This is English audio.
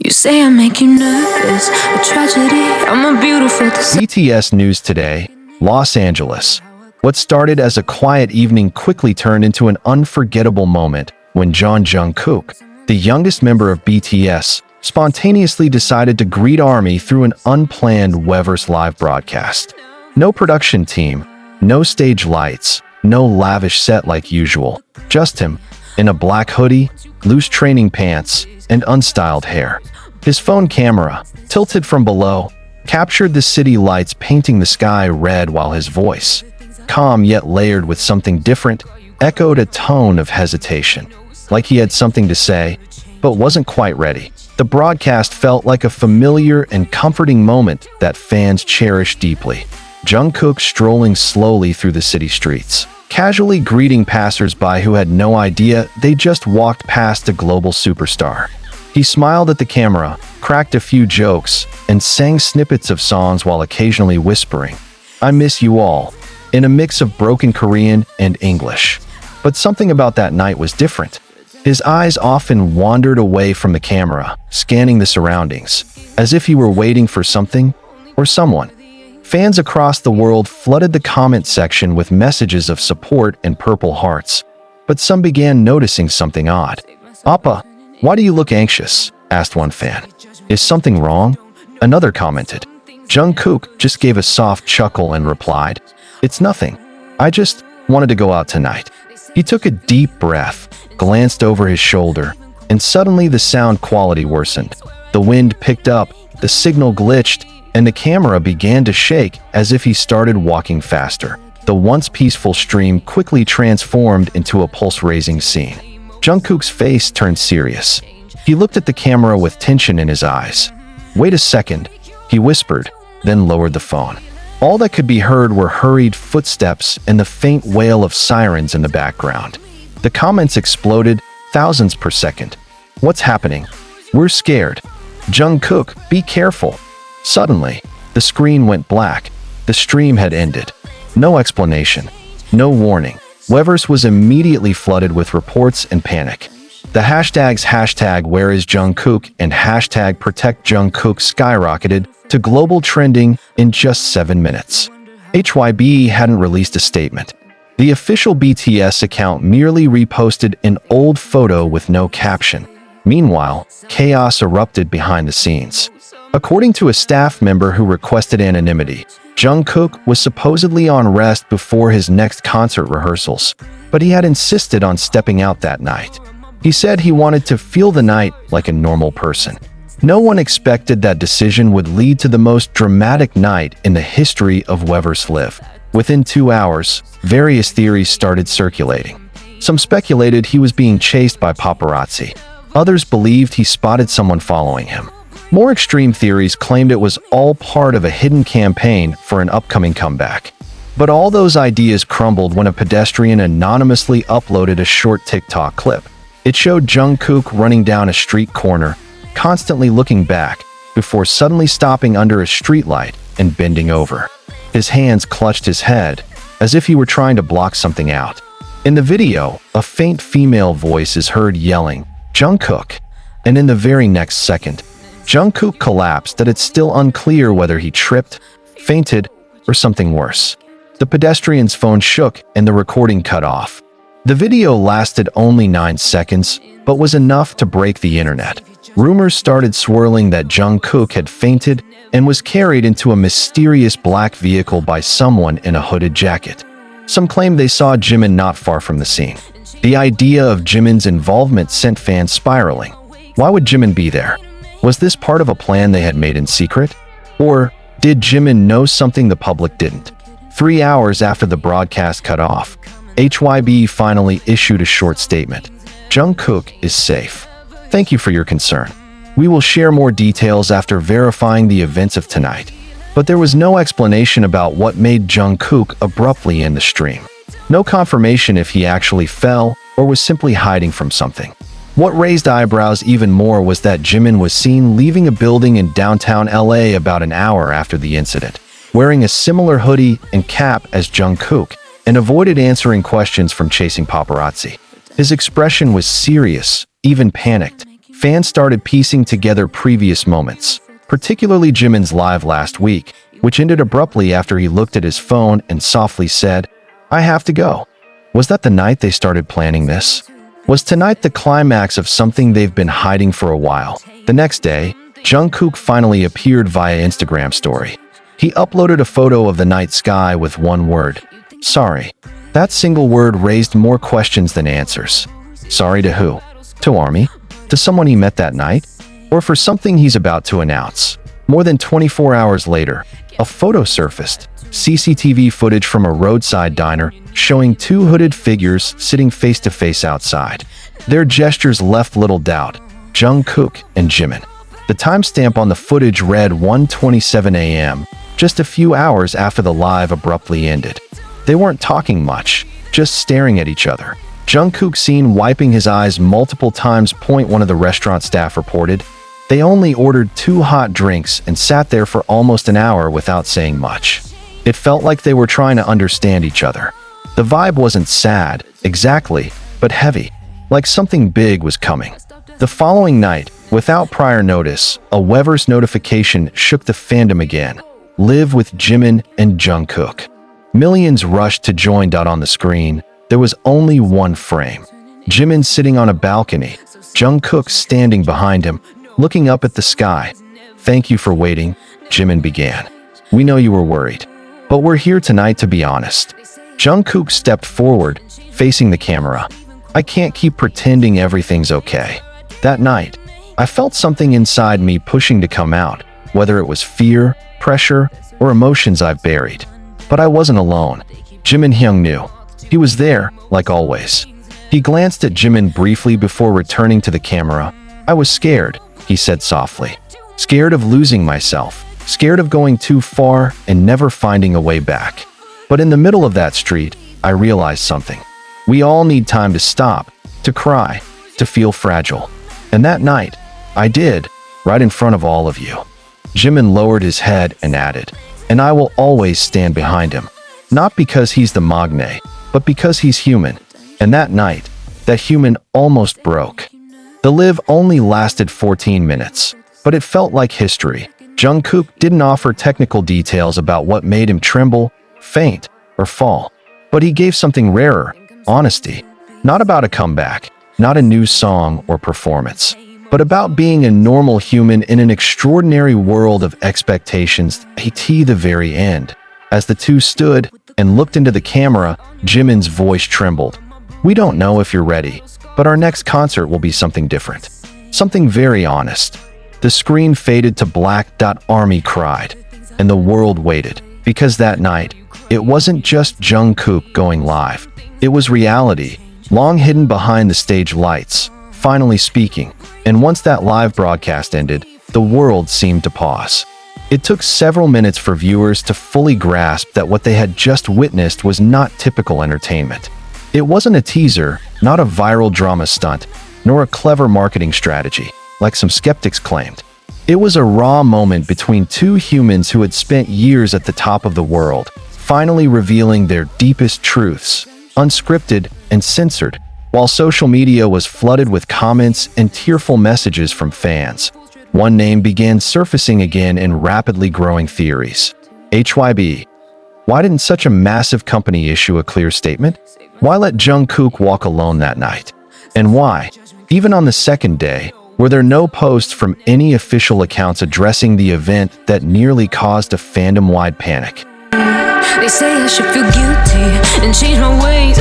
You say I make you nervous, a tragedy, I'm a beautiful BTS News Today, Los Angeles. What started as a quiet evening quickly turned into an unforgettable moment when Jungkook, the youngest member of BTS, spontaneously decided to greet ARMY through an unplanned Weverse live broadcast. No production team, no stage lights, no lavish set like usual, just him, in a black hoodie, loose training pants, and unstyled hair. His phone camera, tilted from below, captured the city lights painting the sky red while his voice, calm yet layered with something different, echoed a tone of hesitation, like he had something to say, but wasn't quite ready. The broadcast felt like a familiar and comforting moment that fans cherish deeply. Jungkook strolling slowly through the city streets, casually greeting passers-by who had no idea they just walked past a global superstar. He smiled at the camera, cracked a few jokes, and sang snippets of songs while occasionally whispering, "I miss you all," in a mix of broken Korean and English. But something about that night was different. His eyes often wandered away from the camera, scanning the surroundings, as if he were waiting for something or someone. Fans across the world flooded the comment section with messages of support and purple hearts, but some began noticing something odd. "Appa, why do you look anxious?" asked one fan. "Is something wrong?" Another commented. Jungkook just gave a soft chuckle and replied, "It's nothing. I just wanted to go out tonight." He took a deep breath, glanced over his shoulder, and suddenly the sound quality worsened. The wind picked up, the signal glitched, and the camera began to shake as if he started walking faster. The once peaceful stream quickly transformed into a pulse-raising scene. Jungkook's face turned serious. He looked at the camera with tension in his eyes. "Wait a second," he whispered, then lowered the phone. All that could be heard were hurried footsteps and the faint wail of sirens in the background. The comments exploded, thousands per second. "What's happening? We're scared. Jungkook, be careful." Suddenly, the screen went black. The stream had ended. No explanation. No warning. Weverse was immediately flooded with reports and panic. The hashtags #WhereIsJungkook and #ProtectJungkook skyrocketed to global trending in just 7 minutes. HYB hadn't released a statement. The official BTS account merely reposted an old photo with no caption. Meanwhile, chaos erupted behind the scenes. According to a staff member who requested anonymity, Jungkook was supposedly on rest before his next concert rehearsals, but he had insisted on stepping out that night. He said he wanted to feel the night like a normal person. No one expected that decision would lead to the most dramatic night in the history of Weverse Live. Within 2 hours, various theories started circulating. Some speculated he was being chased by paparazzi. Others believed he spotted someone following him. More extreme theories claimed it was all part of a hidden campaign for an upcoming comeback. But all those ideas crumbled when a pedestrian anonymously uploaded a short TikTok clip. It showed Jungkook running down a street corner, constantly looking back, before suddenly stopping under a streetlight and bending over. His hands clutched his head, as if he were trying to block something out. In the video, a faint female voice is heard yelling, "Jungkook," and in the very next second, Jungkook collapsed. That it's still unclear whether he tripped, fainted, or something worse. The pedestrian's phone shook and the recording cut off. The video lasted only 9 seconds, but was enough to break the internet. Rumors started swirling that Jungkook had fainted and was carried into a mysterious black vehicle by someone in a hooded jacket. Some claimed they saw Jimin not far from the scene. The idea of Jimin's involvement sent fans spiraling. Why would Jimin be there? Was this part of a plan they had made in secret? Or did Jimin know something the public didn't? 3 hours after the broadcast cut off, HYB finally issued a short statement. "Jungkook is safe. Thank you for your concern. We will share more details after verifying the events of tonight." But there was no explanation about what made Jungkook abruptly end the stream. No confirmation if he actually fell or was simply hiding from something. What raised eyebrows even more was that Jimin was seen leaving a building in downtown LA about an hour after the incident, wearing a similar hoodie and cap as Jungkook, and avoided answering questions from chasing paparazzi. His expression was serious, even panicked. Fans started piecing together previous moments, particularly Jimin's live last week, which ended abruptly after he looked at his phone and softly said, "I have to go." Was that the night they started planning this? Was tonight the climax of something they've been hiding for a while? The next day, Jungkook finally appeared via Instagram story. He uploaded a photo of the night sky with one word: sorry. That single word raised more questions than answers. Sorry to who? To Army? To someone he met that night? Or for something he's about to announce? More than 24 hours later, a photo surfaced. CCTV footage from a roadside diner showing two hooded figures sitting face to face outside. Their gestures left little doubt: Jungkook and Jimin. The timestamp on the footage read 1:27 a.m., just a few hours after the live abruptly ended. They weren't talking much, just staring at each other. Jungkook seen wiping his eyes multiple times. One of the restaurant staff reported. They only ordered 2 hot drinks and sat there for almost an hour without saying much. It felt like they were trying to understand each other. The vibe wasn't sad, exactly, but heavy, like something big was coming. The following night, without prior notice, a Weverse notification shook the fandom again. Live with Jimin and Jungkook. Millions rushed to join. On the screen, there was only one frame. Jimin sitting on a balcony, Jungkook standing behind him, looking up at the sky. "Thank you for waiting," Jimin began. "We know you were worried, but we're here tonight to be honest." Jungkook stepped forward, facing the camera. "I can't keep pretending everything's okay." That night, I felt something inside me pushing to come out, whether it was fear, pressure, or emotions I've buried. But I wasn't alone. Jimin Hyung knew. He was there, like always. He glanced at Jimin briefly before returning to the camera. "I was scared," he said softly. "Scared of losing myself. Scared of going too far and never finding a way back." But in the middle of that street, I realized something. We all need time to stop, to cry, to feel fragile. And that night, I did, right in front of all of you. Jimin lowered his head and added, "And I will always stand behind him. Not because he's the magne, but because he's human." And that night, that human almost broke. The live only lasted 14 minutes, but it felt like history. Jungkook didn't offer technical details about what made him tremble, faint, or fall. But he gave something rarer: honesty. Not about a comeback, not a new song or performance, but about being a normal human in an extraordinary world of expectations. At the very end, as the two stood and looked into the camera, Jimin's voice trembled. "We don't know if you're ready, but our next concert will be something different. Something very honest." The screen faded to black. Army cried, and the world waited, because that night, it wasn't just Jungkook going live. It was reality, long hidden behind the stage lights, finally speaking. And once that live broadcast ended, the world seemed to pause. It took several minutes for viewers to fully grasp that what they had just witnessed was not typical entertainment. It wasn't a teaser, not a viral drama stunt, nor a clever marketing strategy, like some skeptics claimed. It was a raw moment between two humans who had spent years at the top of the world, finally revealing their deepest truths, unscripted and censored, while social media was flooded with comments and tearful messages from fans. One name began surfacing again in rapidly growing theories. HYB. Why didn't such a massive company issue a clear statement? Why let Jungkook walk alone that night? And why, even on the second day, were there no posts from any official accounts addressing the event that nearly caused a fandom-wide panic? They say I should feel guilty and change my ways.